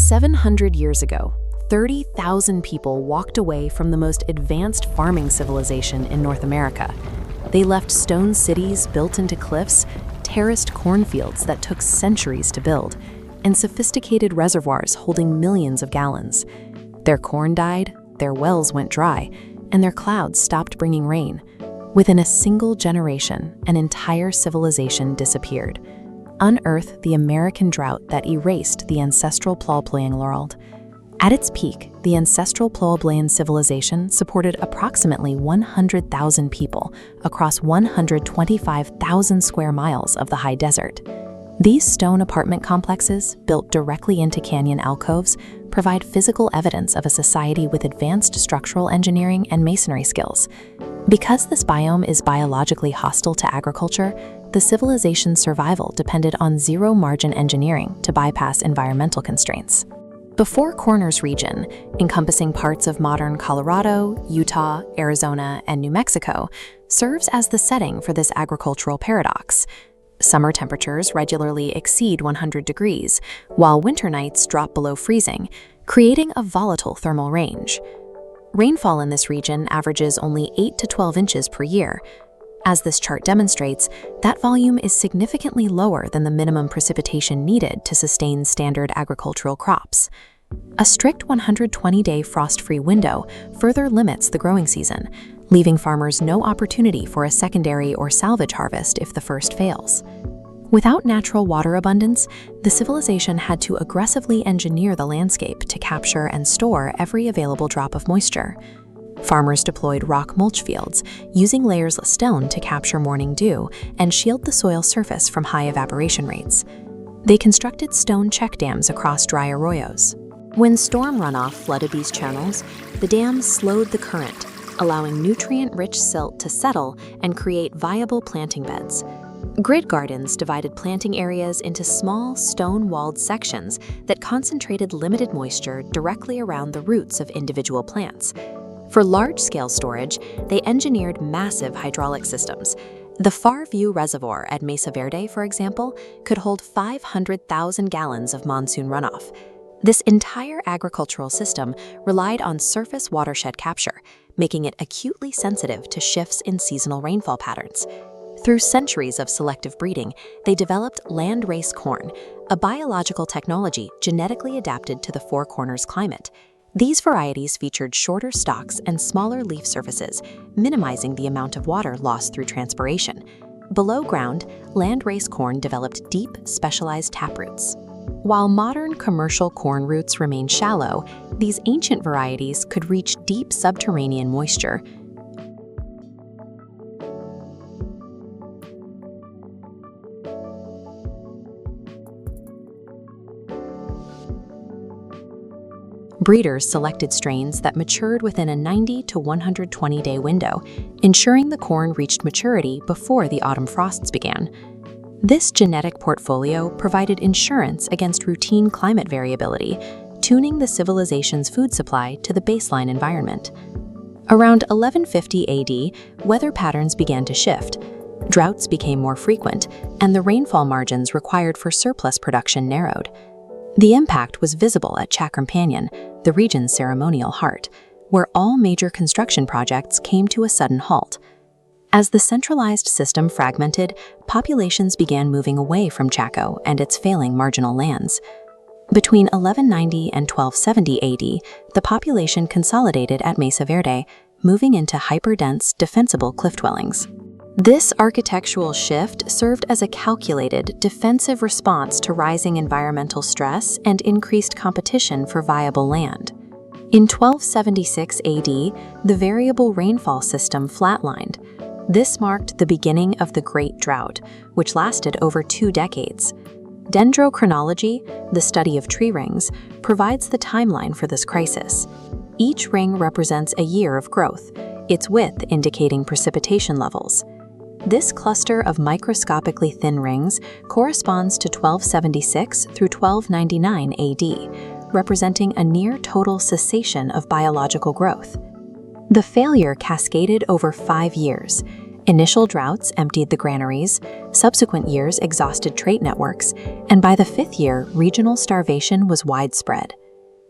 700 years ago, 30,000 people walked away from the most advanced farming civilization in North America. They left stone cities built into cliffs, terraced cornfields that took centuries to build, and sophisticated reservoirs holding millions of gallons. Their corn died, their wells went dry, and their clouds stopped bringing rain. Within a single generation, an entire civilization disappeared. Unearth the American drought that erased the ancestral Puebloan world. At its peak, the ancestral Puebloan civilization supported approximately 100,000 people across 125,000 square miles of the high desert. These stone apartment complexes, built directly into canyon alcoves, provide physical evidence of a society with advanced structural engineering and masonry skills. Because this biome is biologically hostile to agriculture, the civilization's survival depended on zero-margin engineering to bypass environmental constraints. The Four Corners region, encompassing parts of modern Colorado, Utah, Arizona, and New Mexico, serves as the setting for this agricultural paradox. Summer temperatures regularly exceed 100 degrees, while winter nights drop below freezing, creating a volatile thermal range. Rainfall in this region averages only 8 to 12 inches per year. As this chart demonstrates, that volume is significantly lower than the minimum precipitation needed to sustain standard agricultural crops. A strict 120-day frost-free window further limits the growing season, leaving farmers no opportunity for a secondary or salvage harvest if the first fails. Without natural water abundance, the civilization had to aggressively engineer the landscape to capture and store every available drop of moisture. Farmers deployed rock mulch fields, using layers of stone to capture morning dew and shield the soil surface from high evaporation rates. They constructed stone check dams across dry arroyos. When storm runoff flooded these channels, the dams slowed the current, allowing nutrient-rich silt to settle and create viable planting beds. Grid gardens divided planting areas into small, stone-walled sections that concentrated limited moisture directly around the roots of individual plants. For large-scale storage, they engineered massive hydraulic systems. The Far-View Reservoir at Mesa Verde, for example, could hold 500,000 gallons of monsoon runoff. This entire agricultural system relied on surface watershed capture, making it acutely sensitive to shifts in seasonal rainfall patterns. Through centuries of selective breeding, they developed land-race corn, a biological technology genetically adapted to the Four Corners climate. These varieties featured shorter stalks and smaller leaf surfaces, minimizing the amount of water lost through transpiration. Below ground, land-race corn developed deep, specialized taproots. While modern commercial corn roots remain shallow, these ancient varieties could reach deep subterranean moisture. Breeders selected strains that matured within a 90 to 120-day window, ensuring the corn reached maturity before the autumn frosts began. This genetic portfolio provided insurance against routine climate variability, tuning the civilization's food supply to the baseline environment. Around 1150 AD, weather patterns began to shift. Droughts became more frequent, and the rainfall margins required for surplus production narrowed. The impact was visible at Chaco Canyon, the region's ceremonial heart, where all major construction projects came to a sudden halt. As the centralized system fragmented, populations began moving away from Chaco and its failing marginal lands. Between 1190 and 1270 AD, the population consolidated at Mesa Verde, moving into hyper-dense, defensible cliff dwellings. This architectural shift served as a calculated, defensive response to rising environmental stress and increased competition for viable land. In 1276 AD, the variable rainfall system flatlined. This marked the beginning of the Great Drought, which lasted over 2 decades. Dendrochronology, the study of tree rings, provides the timeline for this crisis. Each ring represents a year of growth, its width indicating precipitation levels. This cluster of microscopically thin rings corresponds to 1276 through 1299 AD, representing a near-total cessation of biological growth. The failure cascaded over 5 years. Initial droughts emptied the granaries, subsequent years exhausted trade networks, and by the fifth year, regional starvation was widespread.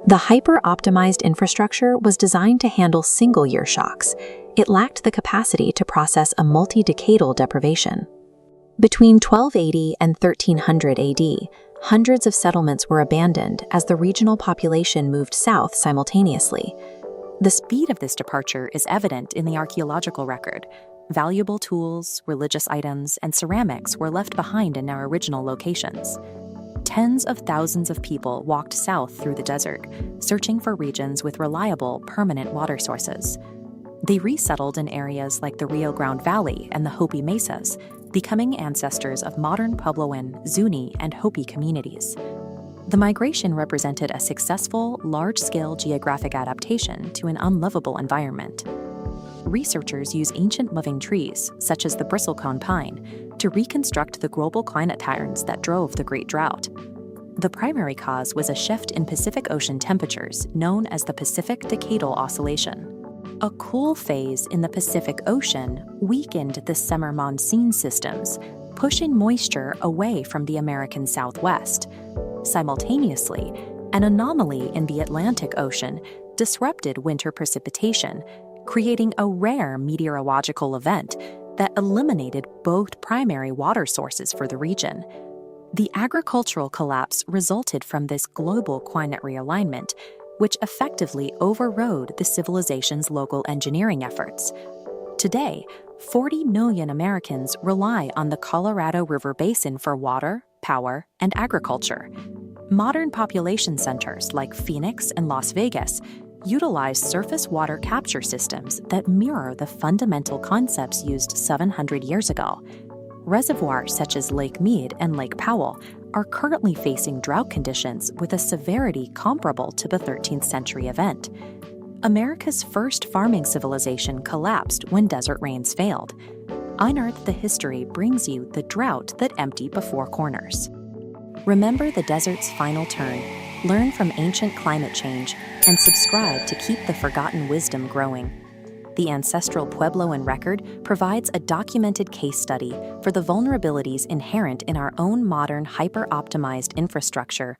The hyper-optimized infrastructure was designed to handle single-year shocks. It lacked the capacity to process a multi-decadal deprivation. Between 1280 and 1300 AD, hundreds of settlements were abandoned as the regional population moved south simultaneously. The speed of this departure is evident in the archaeological record. Valuable tools, religious items, and ceramics were left behind in their original locations. Tens of thousands of people walked south through the desert, searching for regions with reliable, permanent water sources. They resettled in areas like the Rio Grande Valley and the Hopi Mesas, becoming ancestors of modern Puebloan, Zuni, and Hopi communities. The migration represented a successful, large-scale geographic adaptation to an unlivable environment. Researchers use ancient living trees, such as the bristlecone pine, to reconstruct the global climate patterns that drove the Great Drought. The primary cause was a shift in Pacific Ocean temperatures, known as the Pacific Decadal Oscillation. A cool phase in the Pacific Ocean weakened the summer monsoon systems, pushing moisture away from the American Southwest. Simultaneously, an anomaly in the Atlantic Ocean disrupted winter precipitation, creating a rare meteorological event that eliminated both primary water sources for the region. The agricultural collapse resulted from this global climate realignment, which effectively overrode the civilization's local engineering efforts. Today, 40 million Americans rely on the Colorado River Basin for water, power, and agriculture. Modern population centers like Phoenix and Las Vegas utilize surface water capture systems that mirror the fundamental concepts used 700 years ago. Reservoirs such as Lake Mead and Lake Powell are currently facing drought conditions with a severity comparable to the 13th century event. America's first farming civilization collapsed when desert rains failed. Unearth the History brings you the drought that emptied before corners. Remember the desert's final turn, learn from ancient climate change, and subscribe to keep the forgotten wisdom growing. The Ancestral Puebloan record provides a documented case study for the vulnerabilities inherent in our own modern hyper-optimized infrastructure